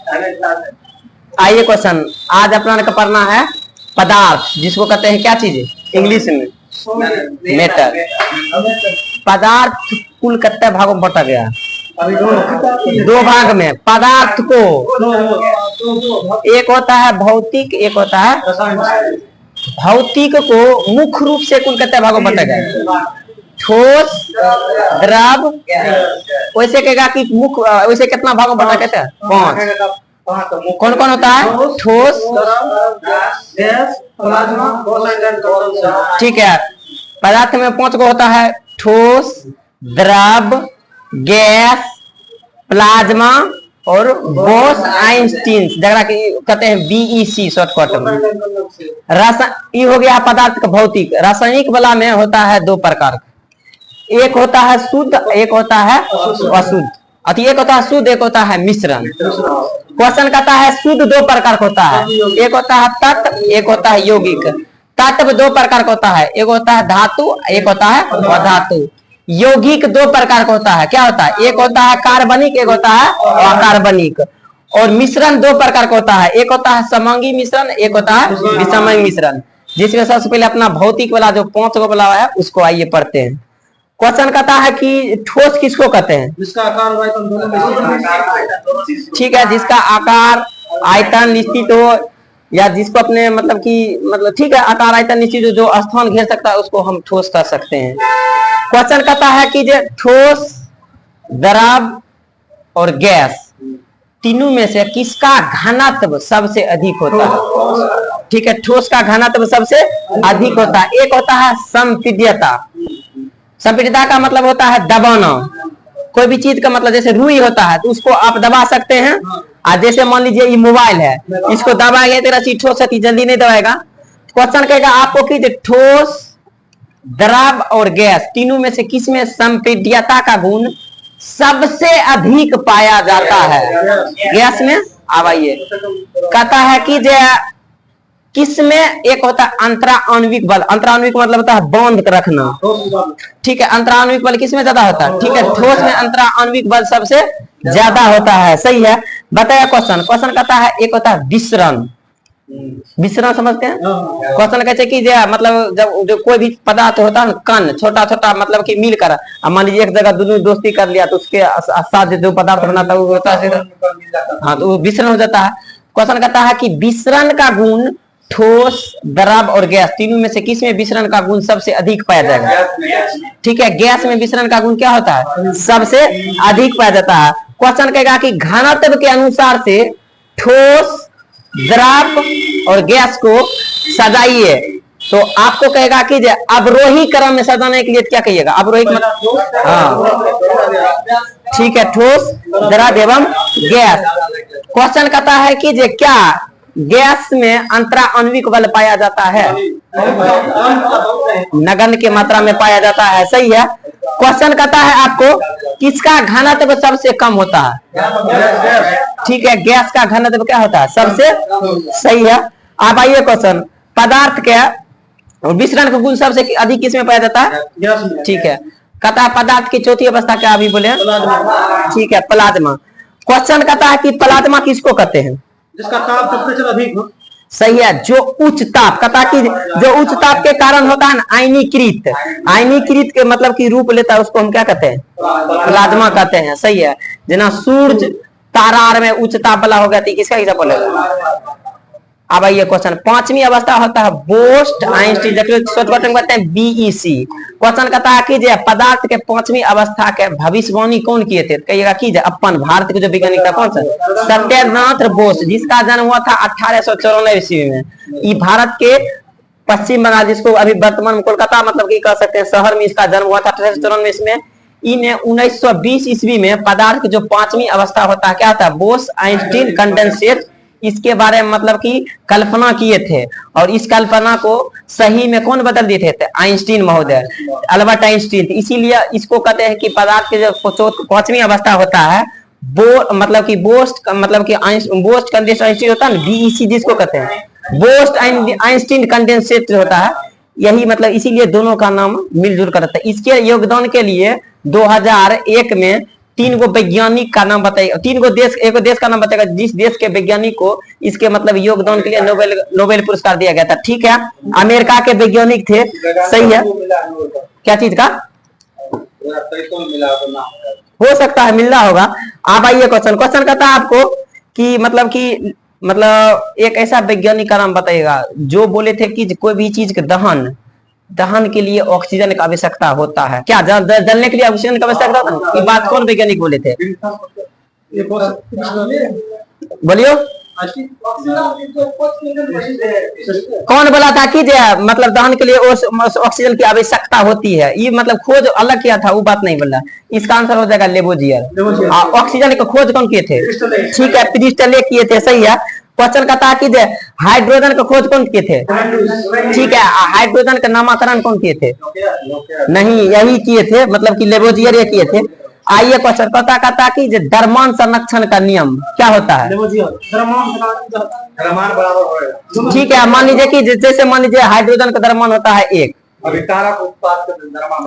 आइए क्वेश्चन आज अपना का पढ़ना है पदार्थ, जिसको कहते हैं क्या चीज इंग्लिश में मैटर। पदार्थ कुल कितने भागों में बांटा गया? दो भाग में। पदार्थ को एक होता है भौतिक, एक होता है भौतिक को मुख्य रूप से कुल कितने भागों में बांटा गया? ठोस, द्रव। वैसे कहेगा कि मुख्य वैसे कितना भागों में बांटा कहते हैं? 5। कौन कौन होता है? ठोस, ठीक है। पदार्थ में 5 को होता है ठोस, द्रव, गैस, प्लाज्मा और बोस आइंस्टीन, जगह कहते हैं बीईसी शॉर्टकट में। ये हो गया पदार्थ का भौतिक। रासायनिक वाला में होता है 2 प्रकार, एक होता है शुद्ध, एक होता है अशुद्ध। एक होता है शुद्ध, एक होता है मिश्रण। क्वेश्चन कहता है शुद्ध 2 प्रकार का होता है, एक होता है तत्व, एक होता है यौगिक। तत्व 2 प्रकार का होता है, एक होता है धातु, एक होता है अधातु। यौगिक 2 प्रकार का होता है, क्या होता है? एक होता है कार्बनिक, एक होता है अकार्बनिक। और मिश्रण 2 प्रकार का होता है, एक होता है समंगी मिश्रण, एक होता है विषमंगी मिश्रण। जिसमें सबसे पहले अपना भौतिक वाला जो 5 को वाला है उसको आइए पढ़ते हैं। क्वेश्चन कहता है कि ठोस किसको कहते हैं? जिसका आकार आयतन दोनों में, ठीक है, जिसका आकार आयतन निश्चित हो, या जिसको अपने मतलब कि ठीक है आकार आयतन निश्चित हो, जो स्थान घेर सकता है उसको हम ठोस कर सकते हैं। क्वेश्चन कहता है कि जो ठोस, द्रव और गैस तीनों में से किसका घनत्व सबसे अधिक होता है? ठीक है, ठोस का घनत्व सबसे अधिक होता है। एक होता है संपीड्यता। संपीड्यता का मतलब होता है दबाना। कोई भी चीज का मतलब जैसे रुई होता है तो उसको आप दबा सकते हैं। आज जैसे मान लीजिए ये मोबाइल है, इसको दबाएंगे तेरा चीज ठोस है, जल्दी नहीं दबाएगा। क्वेश्चन कहेगा आपको कि ठोस, द्रव और गैस तीनों में से किस में संपीड्यता का गुण सबसे अधिक पाया जाता है? गैस में। अब आइए कहता है कि किसमें एक होता है अंतराण्विक बल। अंतराण्विक मतलब होता है बांध कर रखना, ठीक है। अंतराण्विक बल किसमें ज्यादा होता है? ठीक है, ठोस में अंतराण्विक बल सबसे ज्यादा होता है, सही है। बताया क्वेश्चन कहता है एक होता है विसरण। विसरण समझते हैं? क्वेश्चन कहते हैं कि मतलब जब जो कोई भी पदार्थ होता है कण छोटा छोटा मतलब कि मिलकर, मान लीजिए एक जगह दोनों दोस्ती कर लिया तो उसके साथ जो पदार्थ बनाता है वो होता है, हाँ, तो वो विसरण हो जाता है। क्वेश्चन कहता है कि विसरण का गुण ठोस, द्रव और गैस तीनों में से किस में विसरण का गुण सबसे अधिक पाया जाएगा? ठीक है, गैस में विसरण का गुण क्या होता है? सबसे अधिक पाया जाता है। क्वेश्चन कहेगा कि घनत्व के अनुसार से ठोस, द्रव और गैस को सजाइए। तो आपको कहेगा कि अवरोही क्रम में सजाने के लिए क्या कहिएगा? अवरोही मतलब, हाँ, ठीक है, ठोस, द्रव एवं गैस। क्वेश्चन कहता है कि क्या गैस में अंतराण्विक बल पाया जाता है? नगण्य की मात्रा में पाया जाता है, सही है। क्वेश्चन कहता है आपको किसका घनत्व सबसे कम होता है? ठीक है, गैस का घनत्व क्या होता है? सबसे, सही है। अब आइए क्वेश्चन पदार्थ के विसरण का गुण सबसे अधिक किस में पाया जाता है? ठीक है, कहता है पदार्थ की चौथी अवस्था क्या अभी बोले? ठीक है, प्लाज्मा। क्वेश्चन कहता है कि प्लाज्मा किसको कहते हैं? जिसका ताप टेम्परेचर अधिक हो, सही है। जो उच्च ताप, कहता कि जो उच्च ताप के कारण होता है ना आयनीकृत, आयनीकृत के मतलब की रूप लेता है उसको हम क्या कहते हैं? प्लाज्मा कहते हैं, सही है। जना सूर्य तारा में उच्च ताप वाला हो गया तो किसका हिसाब बोलेगा? अब आइए क्वेश्चन 5वीं अवस्था होता है बोस्ट आइंस्टीन, कहते हैं बीईसी। क्वेश्चन कहता है कि पदार्थ के 5वीं अवस्था के भविष्यवाणी कौन किए थे? कहिएगा कि अपन भारत के जो वैज्ञानिक था कौन सा? सत्येंद्रनाथ बोस, जिसका जन्म हुआ था 1894 ईस्वी में। ये भारत के पश्चिम बंगाल, जिसको अभी वर्तमान में कोलकाता मतलब की कह सकते हैं शहर में इसका जन्म हुआ था 1894 ईस्वी में। इन 1920 ईस्वी में पदार्थ की जो 5वीं अवस्था होता है क्या होता है? बोस आइंस्टीन कंडेंसेट, इसके बारे में मतलब की कल्पना किए थे। और इस कल्पना को सही में कौन बदल दिए थे? आइंस्टीन महोदय, अल्बर्ट आइंस्टीन। इसीलिए इसको कहते हैं कि पदार्थ के जो 5वीं अवस्था होता है मतलब कि बोस्ट मतलब कि बोस्ट कंडेंसेट आइंस्टीन होता है ना, बीईसी जिसको कहते हैं, बोस्ट आइंस्टीन कंडेंसेट होता है। यही मतलब इसीलिए दोनों का नाम मिलजुल कर रहता है। इसके योगदान के लिए 2001 में तीन गो वैज्ञानिक का नाम बताइए, तीन गो देश, एक देश का नाम बताएगा जिस देश के वैज्ञानिक को इसके मतलब योगदान के लिए नोबेल पुरस्कार दिया गया था। ठीक है, अमेरिका के वैज्ञानिक थे, सही है। क्या चीज का हो सकता है, मिलना होगा। आप आइए क्वेश्चन कहता है आपको कि मतलब एक ऐसा वैज्ञानिक का नाम बताइएगा जो बोले थे कि कोई भी चीज के दहन के लिए ऑक्सीजन की आवश्यकता होता है। क्या जलने के लिए ऑक्सीजन की आवश्यकता होता है? ये बात कौन वैज्ञानिक बोले थे? बोलियो, कौन बोला था कि मतलब दहन के लिए ऑक्सीजन की आवश्यकता होती है? ये मतलब खोज अलग किया था, वो बात नहीं बोला। इसका आंसर हो जाएगा लेबोजियर। ऑक्सीजन की खोज कौन किए थे? ठीक है, प्रिस्टले किए थे, सही है। क्वेश्चन कहता है कि हाइड्रोजन का खोज कौन किए थे? ठीक है, हाइड्रोजन का नामकरण कौन किए थे? नहीं, यही किए थे, मतलब कि लेबोजियर ये किए थे। आइए क्वेश्चन कहता कि द्रव्यमान संरक्षण का नियम क्या होता है? ठीक है, मान लीजिए कि जैसे मान लीजिए हाइड्रोजन का द्रव्यमान होता है 1,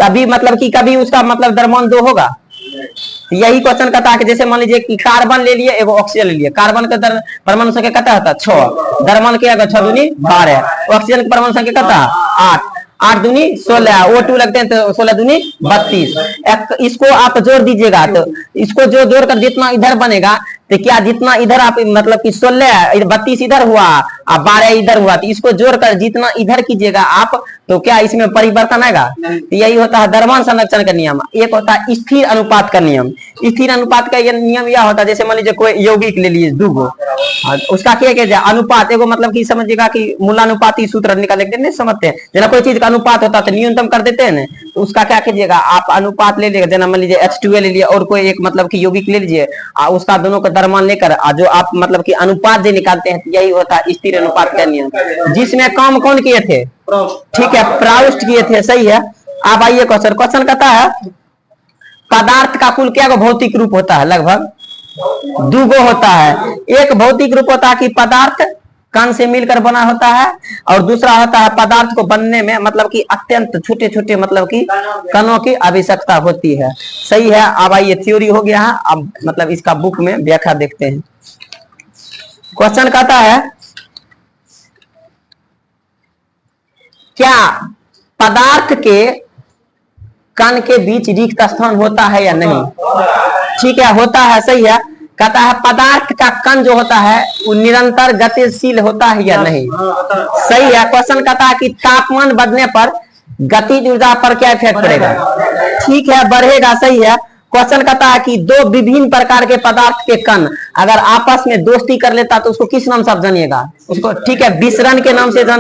अभी मतलब कि कभी उसका मतलब द्रव्यमान 2 होगा। यही क्वेश्चन कहता है कि जैसे मान लीजिए कि कार्बन ले लिए, एगो ऑक्सीजन ले लिए। कार्बन का परमाणु संख्या कितना होता है? 6। द्रव्यमान क्या होगा? 6 दूनी 12। ऑक्सीजन का परमाणु संख्या कितना? 8। 8 दूनी 16, O2 लगते हैं तो 16 दूनी 32। इसको आप जोड़ दीजिएगा तो इसको जो जोड़कर जितना इधर बनेगा, तो क्या जितना इधर आप मतलब कि 16 32 इधर हुआ और 12 इधर हुआ, तो इसको जोड़कर जितना इधर कीजिएगा आप, तो क्या इसमें परिवर्तन आएगा? तो यही होता है द्रव्यमान संरक्षण का नियम। एक होता है स्थिर अनुपात का नियम। स्थिर अनुपात का ये नियम यह होता है, जैसे मान लीजिए कोई यौगिक ले लीजिए 2 गो, उसका क्या अनुपात, एगो मतलब कि समझिएगा कि मूलानुपाती सूत्र निकाल के नहीं समझते हैं। जना कोई चीज का अनुपात होता है तो न्यूनतम कर देते हैं ना, तो उसका क्या कीजिएगा आप अनुपात ले लीजिएगा। जना मान लीजिए H2O ले लिया और कोई एक मतलब कि यौगिक ले लीजिए, उसका दोनों का द्रव्यमान लेकर जो आप मतलब कि अनुपात जो निकालते हैं, यही होता है स्थिर अनुपात का नियम, जिसमें काम कौन किए थे? ठीक है, प्राउस्ट किए थे, सही है। अब आइए क्वेश्चन कहता है पदार्थ का कुल क्या भौतिक रूप होता है? लगभग 2 गो होता है। एक भौतिक रूप होता है कि पदार्थ कण से मिलकर बना होता है, और दूसरा होता है पदार्थ को बनने में मतलब कि अत्यंत छोटे छोटे मतलब कि कणों की आवश्यकता होती है, सही है। अब आइए थ्योरी हो गया है, अब मतलब इसका बुक में व्याख्या देखते हैं। क्वेश्चन कहता है क्या पदार्थ के कण के बीच रिक्त स्थान होता है या नहीं? ठीक है, होता है, सही है। कहता है पदार्थ का कण जो होता है वो निरंतर गतिशील होता है या नहीं? सही है। क्वेश्चन कहता है कि तापमान बढ़ने पर गतिज ऊर्जा पर क्या इफेक्ट पड़ेगा? ठीक है, बढ़ेगा, सही है। क्वेश्चन कहता है कि 2 विभिन्न प्रकार के पदार्थ के कण अगर आपस में दोस्ती कर लेता तो उसको किस नाम से आप जानिएगा? उसको ठीक है विसरण के नाम से जाने